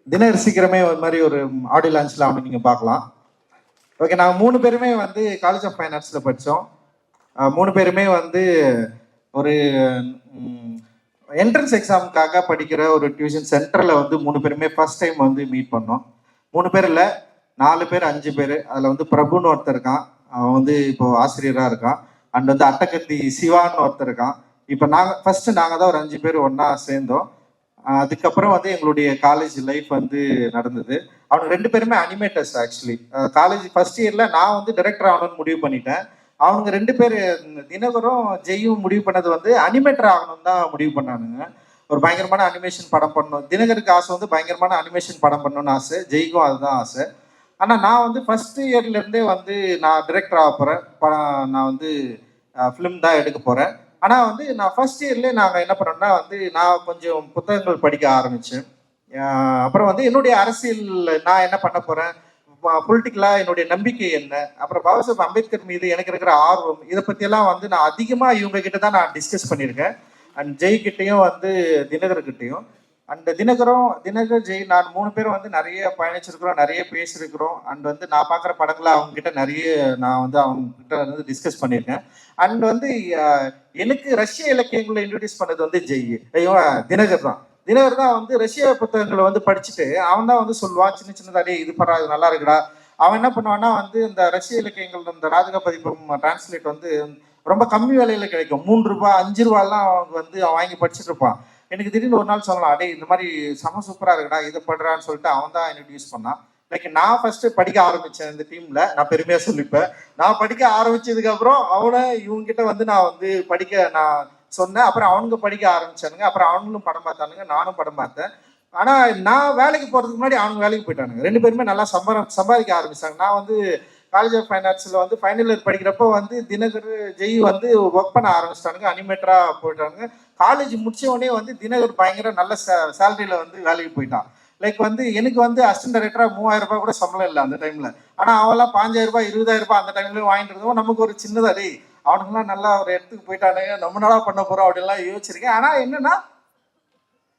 தினர் சீக்கிரமே ஒரு மாதிரி ஒரு ஆடியோ லான்ச்ல அவங்க நீங்க பார்க்கலாம். ஓகே, நாங்கள் 3 பேருமே வந்து காலேஜ் ஆஃப் ஃபைன் ஆர்ட்ஸில் படித்தோம். 3 பேருமே வந்து ஒரு என்ட்ரன்ஸ் எக்ஸாமுக்காக படிக்கிற ஒரு டியூஷன் சென்டரில் வந்து 3 பேருமே ஃபர்ஸ்ட் டைம் வந்து மீட் பண்ணோம். 3 பேர் இல்லை, 4 பேர் 5 பேர். அதில் வந்து பிரபுன்னு ஒருத்தர் இருக்கான், அவன் வந்து இப்போ ஆசிரியராக இருக்கான். அண்ட் வந்து அட்டகத்தி சிவான்னு ஒருத்தர் இருக்கான். இப்போ நாங்கள் தான் ஒரு 5 பேர் ஒன்றா சேர்ந்தோம். அதுக்கப்புறம் வந்து எங்களுடைய காலேஜ் லைஃப் வந்து நடந்தது. அவங்க 2 பேருமே அனிமேட்டர்ஸ். ஆக்சுவலி காலேஜ் ஃபர்ஸ்ட் இயர்ல நான் வந்து டைரக்டர் ஆகணும்னு முடிவு பண்ணிட்டேன். அவங்க 2 பேர் தினகரும் ஜெயும் முடிவு பண்ணது வந்து அனிமேட்டர் ஆகணும்னு தான் முடிவு பண்ணானுங்க. ஒரு பயங்கரமான அனிமேஷன் படம் பண்ணணும். தினகருக்கு ஆசை வந்து பயங்கரமான அனிமேஷன் படம் பண்ணணும்னு ஆசை, ஜெய்க்கும் அதுதான் ஆசை. ஆனால் நான் வந்து ஃபர்ஸ்ட் இயர்லேருந்தே வந்து நான் டைரக்டர் ஆக போகிறேன், நான் வந்து ஃபிலிம் தான் எடுக்க போகிறேன். ஆனால் வந்து நான் ஃபர்ஸ்ட் இயர்லேயே நாங்கள் என்ன பண்ணோம்னா வந்து நான் கொஞ்சம் புத்தகங்கள் படிக்க ஆரம்பித்தேன். அப்புறம் வந்து என்னுடைய அரசியல் நான் என்ன பண்ண போகிறேன், பொலிட்டிக்கலாக என்னுடைய நம்பிக்கை என்ன, அப்புறம் பாபா சாஹேப் அம்பேத்கர் மீது எனக்கு இருக்கிற ஆர்வம், இதை பற்றியெல்லாம் வந்து நான் அதிகமாக இவங்க கிட்ட தான் நான் டிஸ்கஸ் பண்ணியிருக்கேன். அண்ட் ஜெய் கிட்டையும் வந்து தினகர்கிட்டையும். அண்ட் தினகர் ஜெய் நான் 3 பேரும் வந்து நிறைய பயணிச்சிருக்கிறோம், நிறைய பேசியிருக்கிறோம். அண்ட் வந்து நான் பார்க்குற படங்களை அவங்க கிட்ட நிறைய நான் வந்து அவங்க கிட்ட வந்து டிஸ்கஸ் பண்ணியிருக்கேன். அண்ட் வந்து எனக்கு ரஷ்ய இலக்கியங்களை இன்ட்ரடியூஸ் பண்ணது வந்து ஜெய் தினகர் தான். தினகர் தான் வந்து ரஷ்ய புத்தகங்களை வந்து படிச்சுட்டு அவன் தான் வந்து சொல்லுவான், சின்ன சின்னதாடே இது பரா இது நல்லா இருக்குடா. அவன் என்ன பண்ணுவான்னா வந்து இந்த ரஷ்ய இலக்கியங்கள் இந்த ராஜக பதிப்பம் டிரான்ஸ்லேட் வந்து ரொம்ப கம்மி விலையில கிடைக்கும். 3 ரூபாய் 5 ரூபாய்லாம் அவங்க வந்து அவன் வாங்கி படிச்சுட்டு இருப்பான். எனக்கு திடீர்னு ஒரு நாள் சொல்லலாம், அடே இந்த மாதிரி செம சூப்பரா இருக்குடா, இதை பண்றான்னு சொல்லிட்டு அவன் தான் இன்ட்ரடியூஸ் பண்ணான். லைக் நான் ஃபர்ஸ்ட் படிக்க ஆரம்பிச்சேன் இந்த டீம்ல, நான் பெருமையா சொல்லிப்பேன். நான் படிக்க ஆரம்பிச்சதுக்கு அப்புறம் அவனை இவங்க கிட்ட வந்து நான் வந்து படிக்க நான் சொன்னேன். அப்புறம் அவனுங்க படிக்க ஆரம்பிச்சானுங்க. அப்புறம் அவங்களும் படம் பார்த்தானுங்க, நானும் படம் பார்த்தேன். ஆனா நான் வேலைக்கு போறதுக்கு முன்னாடி அவங்க வேலைக்கு போயிட்டானுங்க. 2 பேருமே நல்லா சம்பாதிக்க ஆரம்பிச்சாங்க. நான் வந்து காலேஜ் ஆஃப் ஃபைன் ஆர்ட்ஸ்ல வந்து ஃபைனல் இயர் படிக்கிறப்போ வந்து தினகர் ஜெய் வந்து ஒர்க் பண்ண ஆரம்பிச்சிட்டானுங்க, அனிமேட்டரா போயிட்டானுங்க. காலேஜ் முடிச்ச உடனே வந்து தினகர் பயங்கர நல்ல சேலரியில வந்து வேலைக்கு போயிட்டான். லைக் வந்து எனக்கு வந்து அசிஸ்டன்ட் டைரக்டரா 3000 ரூபாய் கூட சம்பளம் இல்லை அந்த டைம்ல. ஆனா அவெல்லாம் 5000 ரூபாய் 20000 ரூபாய் அந்த டைம்ல வாங்கிட்டு இருந்தோம். நமக்கு ஒரு சின்னதா டே அவனுங்கெல்லாம் நல்லா ஒரு இடத்துக்கு போயிட்டானுங்க, நம்ம நாளா பண்ண போறோம் அப்படின்லாம் யோசிச்சிருக்கேன். ஆனா என்னன்னா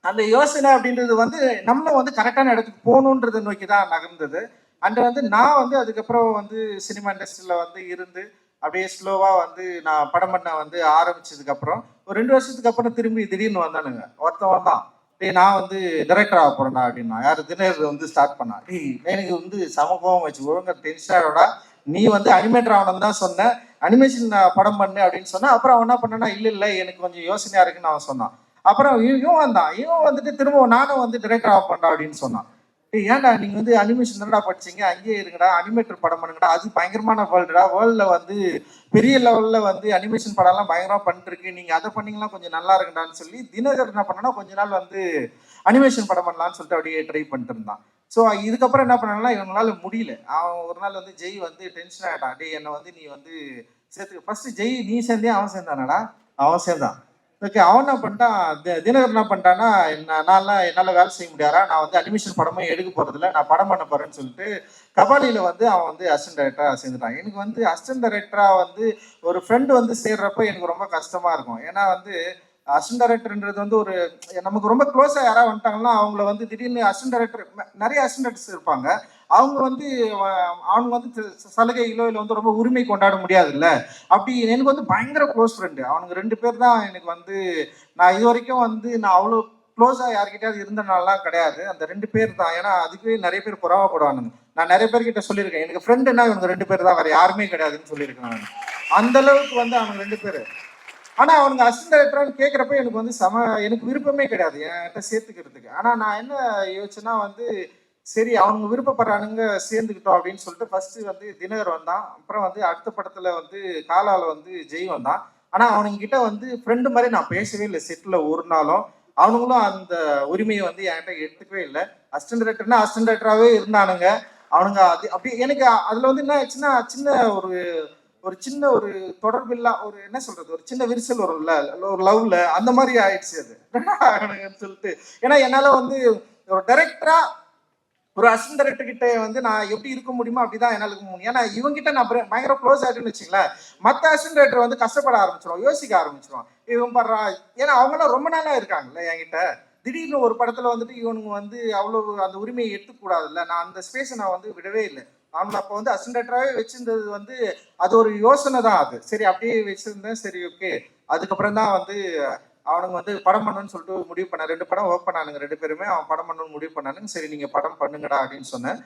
அந்த யோசனை அப்படின்றது வந்து நம்மளும் வந்து கரெக்டான இடத்துக்கு போகணுன்றதை நோக்கி தான் நகர்ந்தது. அண்ட் வந்து நான் வந்து அதுக்கப்புறம் வந்து சினிமா இண்டஸ்ட்ரியில் வந்து இருந்து அப்படியே ஸ்லோவாக வந்து நான் படம் பண்ண வந்து ஆரம்பிச்சதுக்கப்புறம் ஒரு 2 வருஷத்துக்கு அப்புறம் திரும்பி திடீர்னு வந்தானுங்க. ஒருத்தன் வந்தான், டேய் நான் வந்து டைரக்டர் ஆக போறேன்டா அப்படின்னா. யார் தினர் வந்து ஸ்டார்ட் பண்ணா. டேய் எனக்கு வந்து சமூகம் வச்சு ஒழுங்கா டென்ஷனோட நீ வந்து அனிமேட்டர் ஆகணும்னு தான் சொன்ன, அனிமேஷன் படம் பண்ணு அப்படின்னு சொன்னா. அப்புறம் அவன் என்ன பண்ணனா, இல்லை எனக்கு கொஞ்சம் யோசனையா இருக்குன்னு அவன் சொன்னான். அப்புறம் இவன் வந்துட்டு திரும்ப நானும் வந்து டைரக்டர் ஆஃப் பண்ணா அப்படின்னு சொன்னான். ஏன்டா நீங்க வந்து அனிமேஷன் தானடா படிச்சீங்க, அங்கேயே இருங்கடா, அனிமேட்டர் படம் பண்ணுங்கடா, அது பயங்கரமான வேர்ல்டுல வந்து பெரிய லெவல்ல வந்து அனிமேஷன் படம்லாம் பயங்கரமா பண்ணிருக்கு, நீங்க அதை பண்ணீங்கன்னா கொஞ்சம் நல்லா இருக்குடான்னு சொல்லி தினகர் என்ன பண்ணனா கொஞ்ச நாள் வந்து அனிமேஷன் படம் பண்ணலான்னு சொல்லிட்டு அப்படியே ட்ரை பண்ணிட்டு இருந்தான். ஸோ இதுக்கப்புறம் என்ன பண்ணாங்கன்னா இவங்களால முடியல. அவன் ஒரு நாள் வந்து ஜெய் வந்து டென்ஷன் ஆகிட்டான், டே என்னை வந்து நீ வந்து சேர்த்து ஃபர்ஸ்ட் ஜெய் நீ சேர்ந்தே அவன் சேர்ந்தானடா, அவன் சேர்ந்தான். ஓகே, அவன் என்ன பண்ணிட்டான், தினகர் என்ன பண்ணிட்டான்னா என்னால் வேலை செய்ய முடியாதா, நான் வந்து அனிமேஷன் படமே எடுக்க போகிறதில்ல, நான் படம் பண்ண போகிறேன்னு சொல்லிட்டு கபாலியில் வந்து அவன் வந்து அசிஸ்டன்ட் டைரக்டராக சேர்ந்துட்டான். எனக்கு வந்து அசிஸ்டன்ட் டைரக்டராக வந்து ஒரு ஃப்ரெண்டு வந்து சேர்றப்ப எனக்கு ரொம்ப கஷ்டமாக இருக்கும். ஏன்னா வந்து அசிஸ்டன்ட் டைரக்டர்ன்றது வந்து ஒரு நமக்கு ரொம்ப க்ளோஸாக யாராவது வந்துட்டாங்கன்னா அவங்கள வந்து திடீர்னு அசிஸ்டன்ட் டைரக்டர் நிறைய அசிஸ்டன்ட் டைரக்டர்ஸ் இருப்பாங்க. அவங்க வந்து சலுகைகளோ இல்லை வந்து ரொம்ப உரிமை கொண்டாட முடியாது இல்லை. அப்படி எனக்கு வந்து பயங்கர க்ளோஸ் ஃப்ரெண்டு அவனுங்க 2 பேர் தான். எனக்கு வந்து நான் இது வரைக்கும் வந்து நான் அவ்வளோ க்ளோஸாக யார்கிட்டயாவது இருந்தனாலாம் கிடையாது, அந்த 2 பேர் தான். ஏன்னா அதுவே நிறைய பேர் புறாவப்படுவானுங்க. நான் நிறைய பேர்கிட்ட சொல்லியிருக்கேன், எனக்கு ஃப்ரெண்டுன்னா இவங்க 2 பேர் தான், வேற யாருமே கிடையாதுன்னு சொல்லியிருக்கேன் நான். அந்த அளவுக்கு வந்து அவனுங்க 2 பேர். ஆனா அவனுங்க அசிஸ்டன்ட் டைரக்டரான்னு கேட்குறப்ப எனக்கு வந்து எனக்கு விருப்பமே கிடையாது என்கிட்ட சேர்த்துக்கிறதுக்கு. ஆனா நான் என்ன யோசிச்சேன்னா வந்து சரி அவனுங்க விருப்பப்படுறானுங்க சேர்ந்துக்கிட்டோம் அப்படின்னு சொல்லிட்டு ஃபர்ஸ்ட் வந்து தினகர் வந்தான். அப்புறம் வந்து அடுத்த படத்துல வந்து காலால வந்து ஜெய் வந்தான். ஆனா அவனுங்க கிட்ட வந்து ஃப்ரெண்டு மாதிரி நான் பேசவே இல்லை செட்டில் ஒரு நாளும். அவனுங்களும் அந்த உரிமையை வந்து என்கிட்ட எடுத்துக்கவே இல்லை. அசிஸ்டன்ட் டைரக்டர்னா அசிஸ்டன்ட் டைரக்டராகவே இருந்தானுங்க அவனுங்க. அது அப்படி எனக்கு அதுல வந்து என்ன ஆச்சுன்னா சின்ன ஒரு சின்ன ஒரு தொடர்பில்லா ஒரு என்ன சொல்றது ஒரு சின்ன விரிசல் வரும்ல ஒரு லவ்ல, அந்த மாதிரி ஆயிடுச்சு அது சொல்லிட்டு. ஏன்னா என்னால வந்து ஒரு டைரக்டரா ஒரு அசிஸ்டன்ட் டைரக்டர் கிட்ட வந்து நான் எப்படி இருக்க முடியுமோ அப்படிதான் என்னால இருக்க முடியும். ஏன்னா இவங்கிட்ட நான் பயங்கர க்ளோஸ் ஆயிட்டுன்னு வச்சுங்களேன், மற்ற அசிஸ்டன்ட் டைரக்டர் வந்து கஷ்டப்பட ஆரம்பிச்சிடும், யோசிக்க ஆரம்பிச்சிடும், இவன் படுறா. ஏன்னா அவங்களாம் ரொம்ப நாளா இருக்காங்கல்ல என்கிட்ட. திடீர்னு ஒரு படத்துல வந்துட்டு இவனுங்க வந்து அவ்வளவு அந்த உரிமையை எடுத்துக்கூடாதுல்ல. நான் அந்த ஸ்பேஸை நான் வந்து விடவே இல்லை. நான் அப்போ வந்து அசிஸ்டன்டாவே வச்சிருந்தது வந்து அது ஒரு யோசனை தான் அது. சரி அப்படியே வச்சிருந்தேன். சரி ஓகே. அதுக்கப்புறம் தான் வந்து அவனுங்க வந்து படம் பண்ணணும்னு சொல்லிட்டு முடிவு பண்ண 2 படம் ஒர்க் பண்ணானுங்க 2 பேருமே. அவன் படம் பண்ணணும்னு முடிவு பண்ணானுங்க. சரி நீங்க படம் பண்ணுங்கடா அப்படின்னு சொன்னேன்.